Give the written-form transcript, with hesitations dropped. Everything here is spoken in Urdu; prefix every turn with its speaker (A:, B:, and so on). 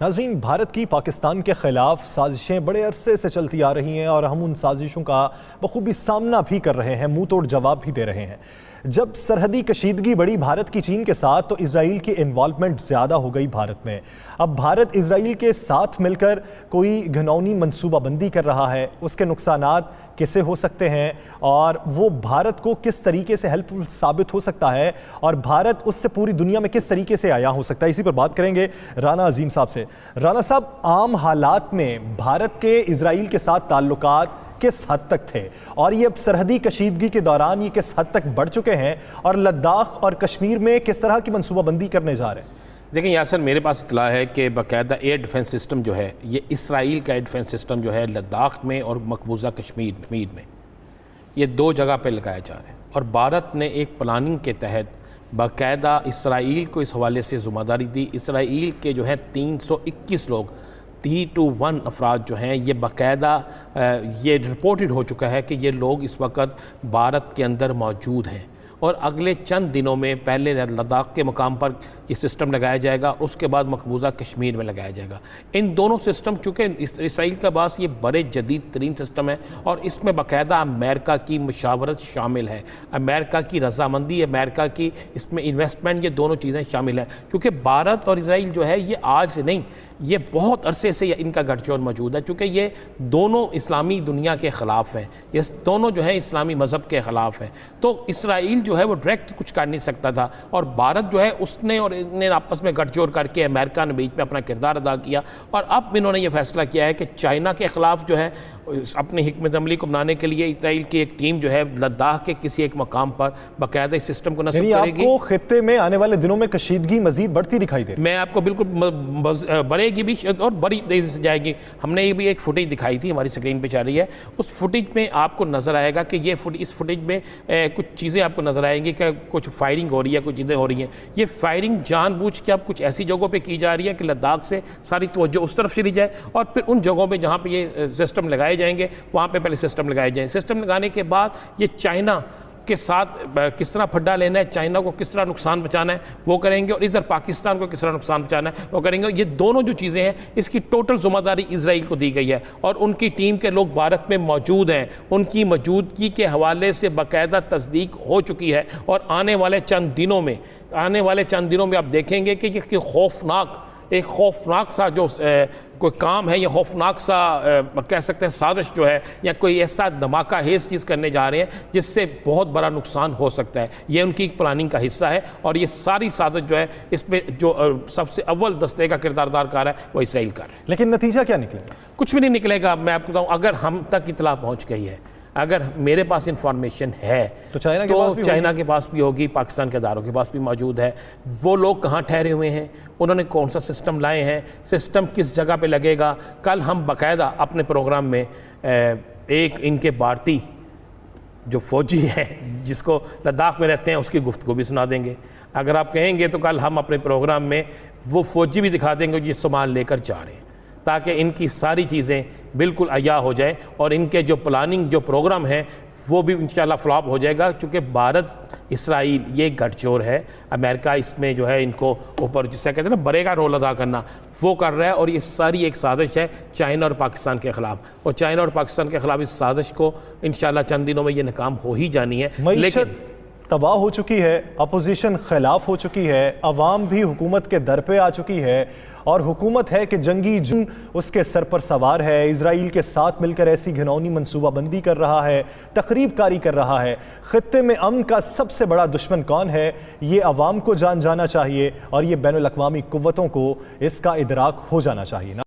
A: ناظرین، بھارت کی پاکستان کے خلاف سازشیں بڑے عرصے سے چلتی آ رہی ہیں اور ہم ان سازشوں کا بخوبی سامنا بھی کر رہے ہیں، منہ توڑ جواب بھی دے رہے ہیں۔ جب سرحدی کشیدگی بڑھی بھارت کی چین کے ساتھ، تو اسرائیل کی انوالومنٹ زیادہ ہو گئی بھارت میں۔ اب بھارت اسرائیل کے ساتھ مل کر کوئی گھناؤنی منصوبہ بندی کر رہا ہے، اس کے نقصانات کیسے ہو سکتے ہیں اور وہ بھارت کو کس طریقے سے ہیلپ فل ثابت ہو سکتا ہے، اور بھارت اس سے پوری دنیا میں کس طریقے سے آیا ہو سکتا ہے، اسی پر بات کریں گے رانا عظیم صاحب سے۔ رانا صاحب، عام حالات میں بھارت کے اسرائیل کے ساتھ تعلقات کس حد تک تھے، اور یہ اب سرحدی کشیدگی کے دوران یہ کس حد تک بڑھ چکے ہیں، اور لداخ اور کشمیر میں کس طرح کی منصوبہ بندی کرنے جا رہے ہیں؟
B: دیکھیں یاسر، میرے پاس اطلاع ہے کہ باقاعدہ ایئر ڈیفنس سسٹم جو ہے، یہ اسرائیل کا ایئر ڈیفنس سسٹم جو ہے لداخ میں اور مقبوضہ کشمیر میں یہ دو جگہ پہ لگایا جا رہا ہے، اور بھارت نے ایک پلاننگ کے تحت باقاعدہ اسرائیل کو اس حوالے سے ذمہ داری دی۔ اسرائیل کے جو ہے 321 لوگ 321 افراد جو ہیں، یہ باقاعدہ یہ رپورٹڈ ہو چکا ہے کہ یہ لوگ اس وقت بھارت کے اندر موجود ہیں، اور اگلے چند دنوں میں پہلے لداخ کے مقام پر یہ سسٹم لگایا جائے گا، اس کے بعد مقبوضہ کشمیر میں لگایا جائے گا۔ ان دونوں سسٹم چونکہ اسرائیل کا پاس یہ بڑے جدید ترین سسٹم ہے، اور اس میں باقاعدہ امریکہ کی مشاورت شامل ہے، امریکہ کی رضامندی، امریکہ کی اس میں انویسٹمنٹ، یہ دونوں چیزیں شامل ہیں، کیونکہ بھارت اور اسرائیل جو ہے یہ آج سے نہیں، یہ بہت عرصے سے ان کا گٹھ جوڑ موجود ہے، چونکہ یہ دونوں اسلامی دنیا کے خلاف ہیں، یہ دونوں جو ہے اسلامی مذہب کے خلاف ہیں۔ تو اسرائیل جو ہے وہ ڈائریکٹ کچھ کر نہیں سکتا تھا، اور بھارت جو ہے اس نے اور نے آپس میں گٹھ جوڑ کر کے امریکہ نے بیچ میں اپنا کردار ادا کیا، اور اب انہوں نے یہ فیصلہ کیا ہے کہ چائنا کے خلاف جو ہے اپنی حکمت عملی کو بنانے کے لیے اسرائیل کی ایک ٹیم جو ہے لداخ کے کسی ایک مقام پر باقاعدہ اس سسٹم کو نصب کرے گی۔
A: آپ کو خطے میں آنے والے دنوں میں کشیدگی مزید بڑھتی دکھائی دے؟
B: میں آپ کو بالکل بڑھے گی بھی اور بڑی تیزی سے جائے گی۔ ہم نے یہ بھی ایک فوٹیج دکھائی تھی، ہماری سکرین پہ چل رہی ہے، اس فوٹیج میں آپ کو نظر آئے گا کہ اس فوٹیج میں کچھ چیزیں آپ کو نظر آئیں گی کہ کچھ فائرنگ ہو رہی ہے، کچھ چیزیں ہو رہی ہیں۔ یہ فائرنگ جان بوجھ کے اب کچھ ایسی جگہوں پہ کی جا رہی ہے کہ لداخ سے ساری توجہ اس طرف چلی جائے، اور پھر ان جگہوں پہ جہاں پہ یہ سسٹم لگائے جائیں گے وہاں پہ پہلے سسٹم لگائے جائیں۔ سسٹم لگانے کے بعد یہ چائنا کے ساتھ کس طرح پھڈا لینا ہے، چائنا کو کس طرح نقصان پہنچانا ہے وہ کریں گے، اور ادھر پاکستان کو کس طرح نقصان پہنچانا ہے وہ کریں گے۔ یہ دونوں جو چیزیں ہیں اس کی ٹوٹل ذمہ داری اسرائیل کو دی گئی ہے، اور ان کی ٹیم کے لوگ بھارت میں موجود ہیں، ان کی موجودگی کے حوالے سے باقاعدہ تصدیق ہو چکی ہے، اور آنے والے چند دنوں میں آپ دیکھیں گے کہ یہ ایک خوفناک سا جو کوئی کام ہے، یہ خوفناک سا کہہ سکتے ہیں سازش جو ہے، یا کوئی ایسا دھماکہ خیز چیز کرنے جا رہے ہیں جس سے بہت بڑا نقصان ہو سکتا ہے۔ یہ ان کی ایک پلاننگ کا حصہ ہے، اور یہ ساری سازش جو ہے اس پہ جو سب سے اول دستے کا کردار ادا کر رہا ہے وہ اسرائیل کا ہے۔
A: لیکن نتیجہ کیا نکلے گا؟
B: کچھ بھی نہیں نکلے گا۔ میں آپ کو بتاؤں، اگر ہم تک اطلاع پہنچ گئی ہے، اگر میرے پاس انفارمیشن ہے تو چائنا کے پاس بھی ہوگی، پاکستان کے اداروں کے پاس بھی موجود ہے۔ وہ لوگ کہاں ٹھہرے ہوئے ہیں، انہوں نے کون سا سسٹم لائے ہیں، سسٹم کس جگہ پہ لگے گا۔ کل ہم باقاعدہ اپنے پروگرام میں ایک ان کے بھارتی جو فوجی ہیں جس کو لداخ میں رہتے ہیں اس کی گفتگو بھی سنا دیں گے۔ اگر آپ کہیں گے تو کل ہم اپنے پروگرام میں وہ فوجی بھی دکھا دیں گے جو سامان لے کر جا رہے ہیں، تاکہ ان کی ساری چیزیں بالکل عیاں ہو جائیں، اور ان کے جو پلاننگ جو پروگرام ہے وہ بھی انشاءاللہ فلاپ ہو جائے گا، چونکہ بھارت اسرائیل یہ گٹھ جوڑ ہے، امریکہ اس میں جو ہے ان کو اوپر جس سے کہتے ہیں نا بڑے کا رول ادا کرنا وہ کر رہا ہے، اور یہ ساری ایک سازش ہے چائنا اور پاکستان کے خلاف، اور چائنا اور پاکستان کے خلاف اس سازش کو انشاءاللہ چند دنوں میں یہ ناکام ہو ہی جانی ہے۔
A: لیکن تباہ ہو چکی ہے، اپوزیشن خلاف ہو چکی ہے، عوام بھی حکومت کے در پہ آ چکی ہے، اور حکومت ہے کہ جنگی جن اس کے سر پر سوار ہے، اسرائیل کے ساتھ مل کر ایسی گھناؤنی منصوبہ بندی کر رہا ہے، تخریب کاری کر رہا ہے۔ خطے میں امن کا سب سے بڑا دشمن کون ہے، یہ عوام کو جانا چاہیے، اور یہ بین الاقوامی قوتوں کو اس کا ادراک ہو جانا چاہیے۔